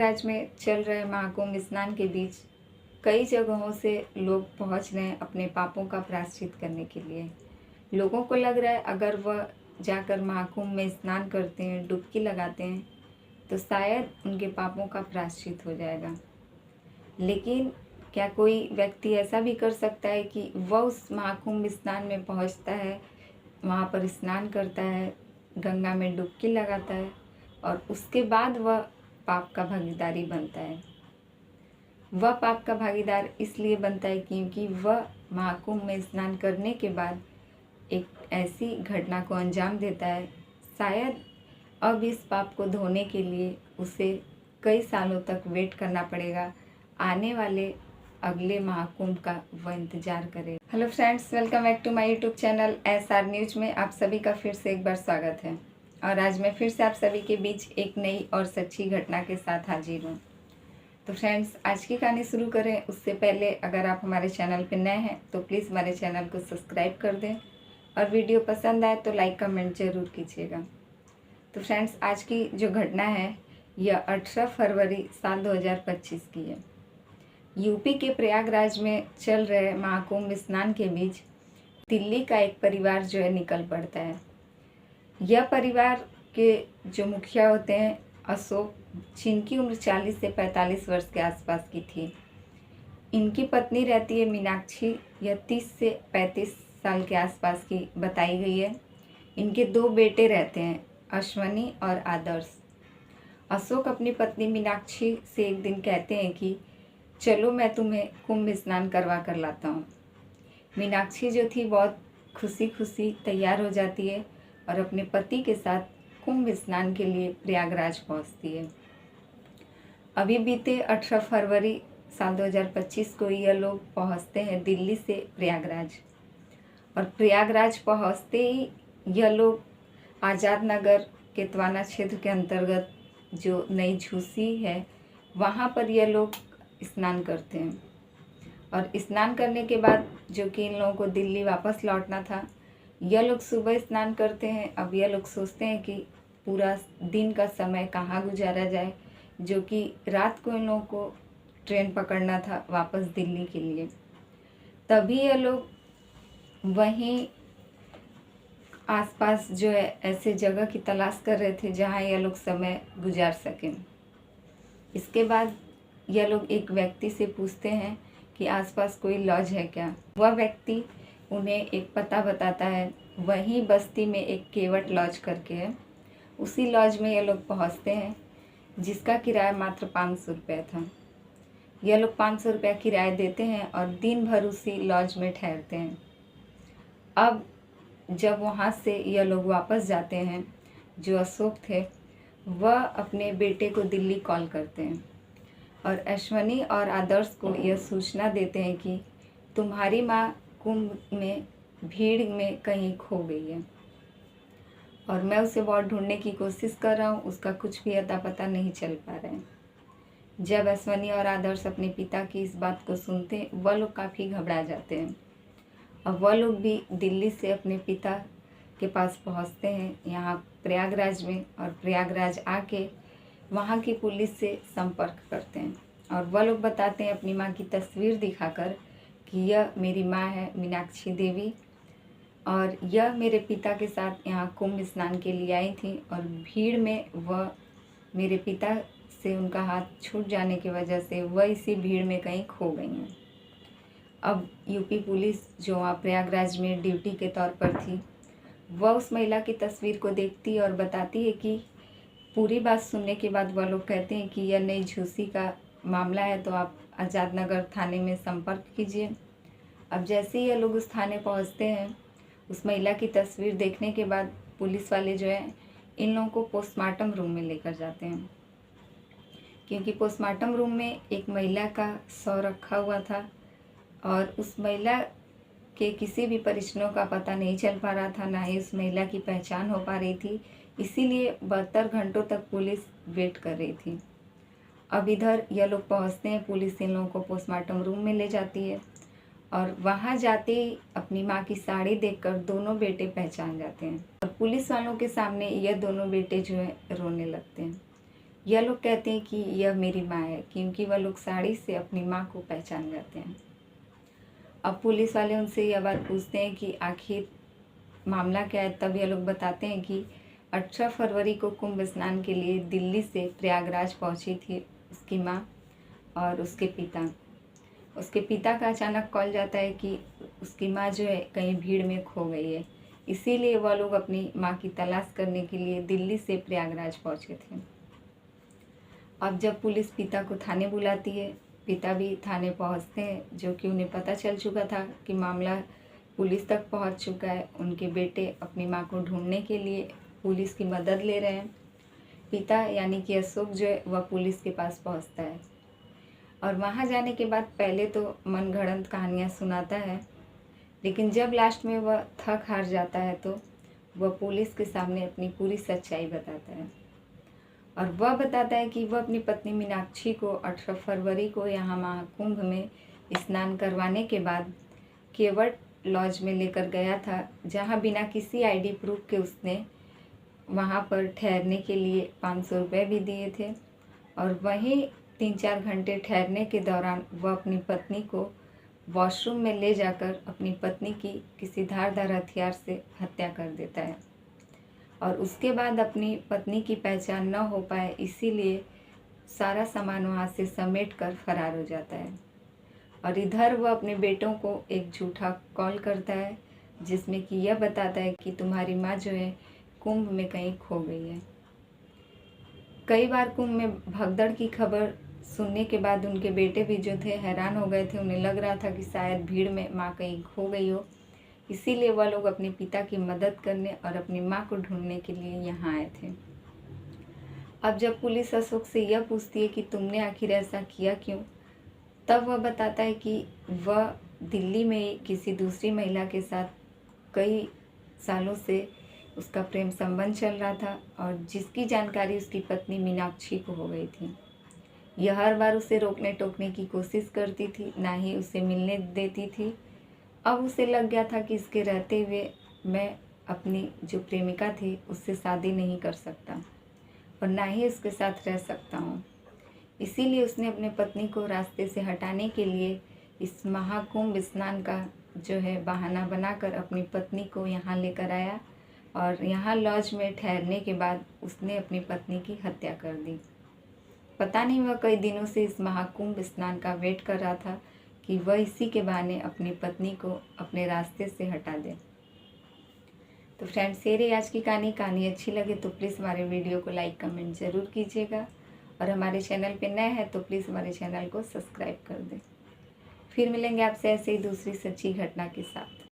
प्रयागराज में चल रहे महाकुंभ स्नान के बीच कई जगहों से लोग पहुंच रहे हैं अपने पापों का प्रायश्चित करने के लिए। लोगों को लग रहा है अगर वह जाकर महाकुंभ में स्नान करते हैं, डुबकी लगाते हैं, तो शायद उनके पापों का प्रायश्चित हो जाएगा। लेकिन क्या कोई व्यक्ति ऐसा भी कर सकता है कि वह उस महाकुंभ स्नान में पहुंचता है, वहां पर स्नान करता है, गंगा में डुबकी लगाता है और उसके बाद वह पाप का भागीदारी बनता है। वह पाप का भागीदार इसलिए बनता है क्योंकि वह महाकुंभ में स्नान करने के बाद एक ऐसी घटना को अंजाम देता है। शायद अब इस पाप को धोने के लिए उसे कई सालों तक वेट करना पड़ेगा। आने वाले अगले महाकुंभ का वह इंतजार करे। Hello friends, welcome back to my YouTube channel SR news में आप सभी का फिर से एक बार स्वागत है। और आज मैं फिर से आप सभी के बीच एक नई और सच्ची घटना के साथ हाजिर हूँ। तो फ्रेंड्स, आज की कहानी शुरू करें उससे पहले अगर आप हमारे चैनल पर नए हैं तो प्लीज़ हमारे चैनल को सब्सक्राइब कर दें और वीडियो पसंद आए तो लाइक कमेंट ज़रूर कीजिएगा। तो फ्रेंड्स, आज की जो घटना है यह 18 फरवरी साल 2025 की है। यूपी के प्रयागराज में चल रहे महाकुंभ स्नान के बीच दिल्ली का एक परिवार जो है निकल पड़ता है। यह परिवार के जो मुखिया होते हैं अशोक, जिनकी उम्र 40 से 45 वर्ष के आसपास की थी। इनकी पत्नी रहती है मीनाक्षी, यह 30 से 35 साल के आसपास की बताई गई है। इनके 2 बेटे रहते हैं, अश्वनी और आदर्श। अशोक अपनी पत्नी मीनाक्षी से एक दिन कहते हैं कि चलो मैं तुम्हें कुंभ स्नान करवा कर लाता हूँ। मीनाक्षी जो थी बहुत खुशी खुशी तैयार हो जाती है और अपने पति के साथ कुंभ स्नान के लिए प्रयागराज पहुँचती है। अभी बीते 18 फरवरी साल 2025 को यह लोग पहुँचते हैं दिल्ली से प्रयागराज। और प्रयागराज पहुँचते ही यह लोग आज़ाद नगर केतवाना क्षेत्र के अंतर्गत जो नई झूसी है वहाँ पर यह लोग स्नान करते हैं। और स्नान करने के बाद जो कि इन लोगों को दिल्ली वापस लौटना था, यह लोग सुबह स्नान करते हैं। अब यह लोग सोचते हैं कि पूरा दिन का समय कहाँ गुजारा जाए, जो कि रात को इन लोगों को ट्रेन पकड़ना था वापस दिल्ली के लिए। तभी यह लोग वहीं आसपास जो है ऐसे जगह की तलाश कर रहे थे जहाँ यह लोग समय गुजार सकें। इसके बाद यह लोग एक व्यक्ति से पूछते हैं कि आसपास कोई लॉज है क्या। वह व्यक्ति उन्हें एक पता बताता है, वहीं बस्ती में एक केवट लॉज करके है। उसी लॉज में ये लोग पहुंचते हैं जिसका किराया मात्र 500 रुपये था। यह लोग 500 रुपया किराया देते हैं और दिन भर उसी लॉज में ठहरते हैं। अब जब वहाँ से यह लोग वापस जाते हैं, जो अशोक थे वह अपने बेटे को दिल्ली कॉल करते हैं और अश्वनी और आदर्श को यह सूचना देते हैं कि तुम्हारी माँ कुंभ में भीड़ में कहीं खो गई है और मैं उसे बहुत ढूंढने की कोशिश कर रहा हूँ, उसका कुछ भी अता पता नहीं चल पा रहा है। जब अश्वनी और आदर्श अपने पिता की इस बात को सुनते हैं वह लोग काफ़ी घबरा जाते हैं। अब वह लोग भी दिल्ली से अपने पिता के पास पहुँचते हैं यहाँ प्रयागराज में और प्रयागराज आके वहाँ की पुलिस से संपर्क करते हैं और वह लोग बताते हैं अपनी माँ की तस्वीर दिखाकर कि यह मेरी माँ है मीनाक्षी देवी और यह मेरे पिता के साथ यहाँ कुंभ स्नान के लिए आई थी और भीड़ में वह मेरे पिता से उनका हाथ छूट जाने की वजह से वह इसी भीड़ में कहीं खो गई हैं। अब यूपी पुलिस जो वहाँ प्रयागराज में ड्यूटी के तौर पर थी वह उस महिला की तस्वीर को देखती और बताती है कि पूरी बात सुनने के बाद वह लोग कहते हैं कि यह नई झूसी का मामला है तो आप आज़ाद नगर थाने में संपर्क कीजिए। अब जैसे ही यह लोग उस थाने पहुंचते हैं, उस महिला की तस्वीर देखने के बाद पुलिस वाले जो है इन लोगों को पोस्टमार्टम रूम में लेकर जाते हैं, क्योंकि पोस्टमार्टम रूम में एक महिला का शव रखा हुआ था और उस महिला के किसी भी परिजनों का पता नहीं चल पा रहा था, ना ही उस महिला की पहचान हो पा रही थी। इसीलिए 72 घंटों तक पुलिस वेट कर रही थी। अब इधर यह लोग पहुंचते हैं, पुलिस इन लोगों को पोस्टमार्टम रूम में ले जाती है और वहां जाते ही अपनी माँ की साड़ी देखकर दोनों बेटे पहचान जाते हैं और पुलिस वालों के सामने यह दोनों बेटे जो है रोने लगते हैं। यह लोग कहते हैं कि यह मेरी माँ है, क्योंकि वह लोग साड़ी से अपनी माँ को पहचान जाते हैं। अब पुलिस वाले उनसे यह बात पूछते हैं कि आखिर मामला क्या है। तब यह लोग बताते हैं कि 18 फरवरी को कुंभ स्नान के लिए दिल्ली से प्रयागराज पहुंची थी उसकी माँ और उसके पिता। उसके पिता का अचानक कॉल जाता है कि उसकी माँ जो है कहीं भीड़ में खो गई है। इसीलिए वह लोग अपनी माँ की तलाश करने के लिए दिल्ली से प्रयागराज पहुंचे थे। अब जब पुलिस पिता को थाने बुलाती है, पिता भी थाने पहुंचते हैं, जो कि उन्हें पता चल चुका था कि मामला पुलिस तक पहुंच चुका है। उनके बेटे अपनी माँ को ढूंढने के लिए पुलिस की मदद ले रहे हैं। पिता यानी कि अशोक जो है वह पुलिस के पास पहुंचता है और वहां जाने के बाद पहले तो मनगढ़ंत कहानियाँ सुनाता है, लेकिन जब लास्ट में वह थक हार जाता है तो वह पुलिस के सामने अपनी पूरी सच्चाई बताता है। और वह बताता है कि वह अपनी पत्नी मीनाक्षी को 18 फरवरी को यहाँ महाकुंभ में स्नान करवाने के बाद केवट लॉज में लेकर गया था, जहाँ बिना किसी आईडी प्रूफ के उसने वहाँ पर ठहरने के लिए 500 रुपये भी दिए थे। और वहीं 3-4 घंटे ठहरने के दौरान वह अपनी पत्नी को वॉशरूम में ले जाकर अपनी पत्नी की किसी धारदार हथियार से हत्या कर देता है और उसके बाद अपनी पत्नी की पहचान न हो पाए, इसीलिए सारा सामान वहाँ से समेट कर फरार हो जाता है। और इधर वह अपने बेटों को एक झूठा कॉल करता है, जिसमें कि यह बताता है कि तुम्हारी माँ जो है कुंभ में कहीं खो गई है। कई बार कुंभ में भगदड़ की खबर सुनने के बाद उनके बेटे भी जो थे हैरान हो गए थे। उन्हें लग रहा था कि शायद भीड़ में माँ कहीं खो गई हो, इसीलिए वह लोग अपने पिता की मदद करने और अपनी माँ को ढूंढने के लिए यहाँ आए थे। अब जब पुलिस अशोक से यह पूछती है कि तुमने आखिर ऐसा किया क्यों, तब वह बताता है कि वह दिल्ली में किसी दूसरी महिला के साथ कई सालों से उसका प्रेम संबंध चल रहा था और जिसकी जानकारी उसकी पत्नी मीनाक्षी को हो गई थी। यह हर बार उसे रोकने टोकने की कोशिश करती थी, ना ही उसे मिलने देती थी। अब उसे लग गया था कि इसके रहते हुए मैं अपनी जो प्रेमिका थी उससे शादी नहीं कर सकता और ना ही उसके साथ रह सकता हूँ। इसीलिए उसने अपने पत्नी को रास्ते से हटाने के लिए इस महाकुंभ स्नान का जो है बहाना बनाकर अपनी पत्नी को यहाँ लेकर आया और यहाँ लॉज में ठहरने के बाद उसने अपनी पत्नी की हत्या कर दी। पता नहीं वह कई दिनों से इस महाकुंभ स्नान का वेट कर रहा था कि वह इसी के बहाने अपनी पत्नी को अपने रास्ते से हटा दे। तो फ्रेंड्स, ये रही आज की कहानी अच्छी लगे तो प्लीज़ हमारे वीडियो को लाइक कमेंट ज़रूर कीजिएगा और हमारे चैनल पे नए हैं तो प्लीज़ हमारे चैनल को सब्सक्राइब कर दें। फिर मिलेंगे आपसे ऐसे ही दूसरी सच्ची घटना के साथ।